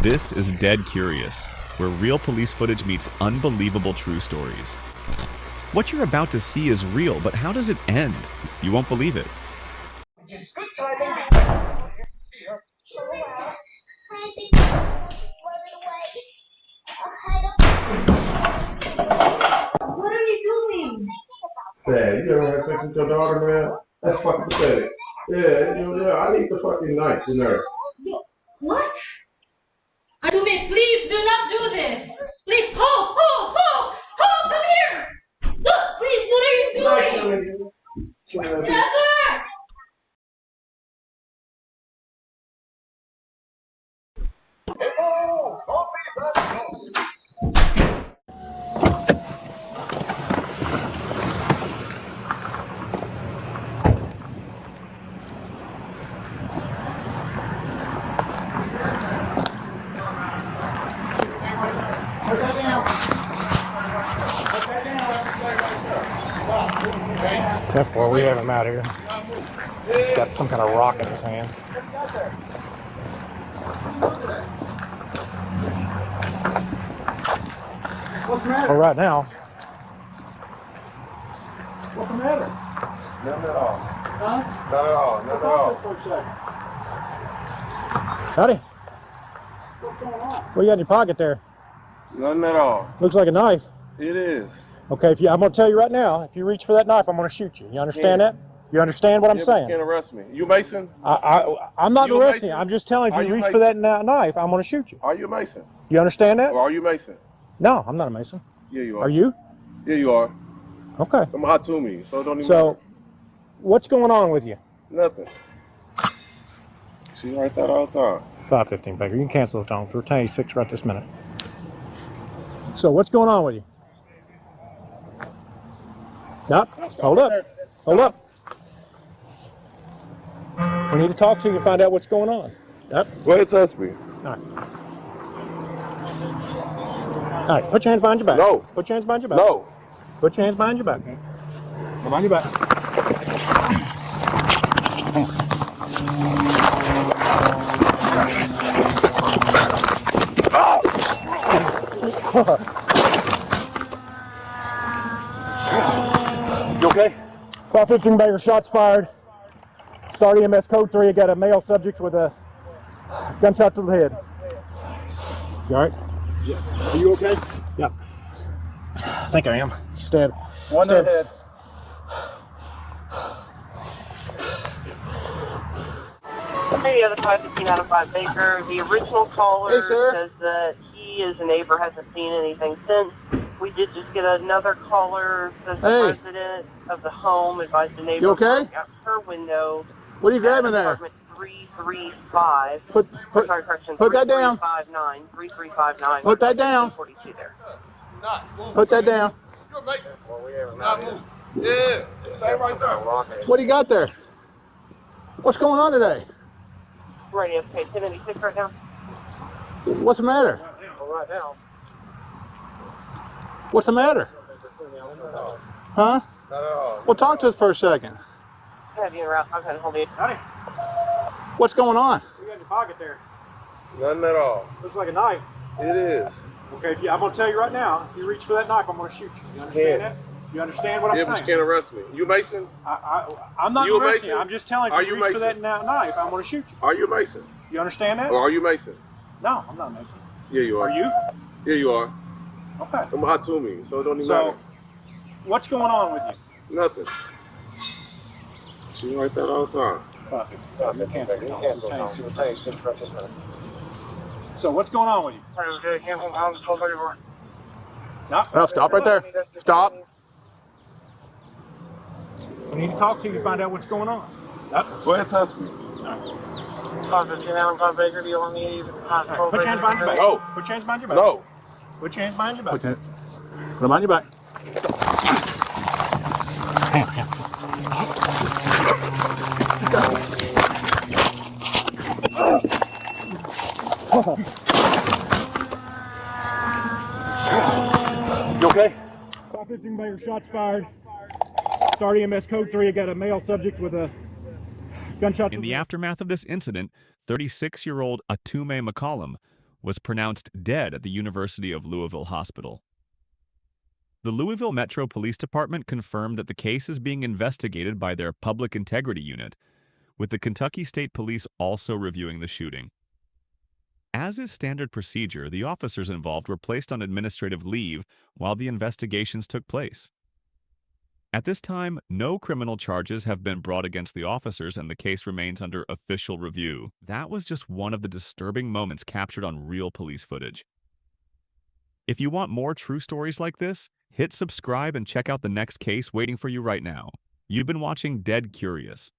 This is Dead Curious, where real police footage meets unbelievable true stories. What you're about to see is real, but how does it end? You won't believe it. What are you doing? Yeah, you ever had sex with your daughter, man? That's fucking pathetic. Yeah, I need the fucking knife in there. What? Ahtume, please do not do this. Please, come here. Look, please, what are you doing? Taser! Therefore, we have him out here. He's got some kind of rock in his hand. What's the matter? For right now. What's the matter? None at all. Huh? Not at all. Not at all. Howdy. What's going on? What you got in your pocket there? None at all. Looks like a knife. It is. Okay, I'm going to tell you right now, if you reach for that knife, I'm going to shoot you. You understand that? You understand what I'm saying? You can't arrest me. You Mason? I'm not You arresting you. Mason? I'm just telling you, if Are you you reach for that knife, I'm going to shoot you. Are you a Mason? You understand that? Or are you Mason? No, I'm not a Mason. Yeah, you are. Are you? Yeah, you are. Okay. I'm Ahtume, so it don't even So, matter. what's going on with you? Nothing. She like that all the time. 5:15, Baker. You can cancel the tone. We're 10:06 right this minute. So, what's going on with you? Stop. Hold up. Hold up. We need to talk to you and find out what's going on. Yep. Go ahead, touch me. All right. All right. Put your hands behind your back. No. Put your hands behind your back. No. Put your hands behind your back. Behind your back. You okay? 5:15 Baker, shots fired. Start EMS code 3. I got a male subject with a gunshot to the head. You all right? Yes. Are you okay? Yeah. I think I am. Stabbed. One to the head. Hey, the other 515 out of 5 Baker. The original caller says that he, as a neighbor, hasn't seen anything since. We did just get another caller that the resident of the home advised the neighbor out her window. What are you grabbing there? Apartment 335. Put that down. 3359. Put that down. 42 there. Put that down. Not move. Yeah. Stay right there. What do you got there? What's going on today? Radio, okay, 1086 right now. What's the matter? Right now. What's the matter? Huh? Not at all. Well, talk to us for a second. Have you in route? I'm going to hold you. What's going on? What you got in your pocket there? None at all. Looks like a knife. It is. Okay, I'm going to tell you right now, if you reach for that knife, I'm going to shoot you. You understand that? You understand what I'm Yeah, saying? but you can't arrest me. You Mason? I'm not You a arresting you. Mason? I'm just telling you, Are if you you reach for that Mason? knife, I'm going to shoot you. Are you a Mason? You understand that? Or are you Mason? No, I'm not Mason. Yeah, you are. Are you? Yeah, you are. Okay. I'm Ahtume, so it don't even So, matter. what's going on with you? Nothing. She like that all the time. So, what's going on with you? No. Well, stop right there. Stop. We need to talk to you to find out what's going on. Go ahead, touch me. Put your hands behind your back. No. Put your hands behind your back. No. Put your hands behind your back. Put them on your back. You okay? 515 Baker, shots fired. Start EMS code 3. I got a male subject with a gunshot. In the aftermath of this incident, 36-year-old Ahtume McCollum was pronounced dead at the University of Louisville Hospital. The Louisville Metro Police Department confirmed that the case is being investigated by their Public Integrity Unit, with the Kentucky State Police also reviewing the shooting. As is standard procedure, the officers involved were placed on administrative leave while the investigations took place. At this time, no criminal charges have been brought against the officers and the case remains under official review. That was just one of the disturbing moments captured on real police footage. If you want more true stories like this, hit subscribe and check out the next case waiting for you right now. You've been watching Dead Curious.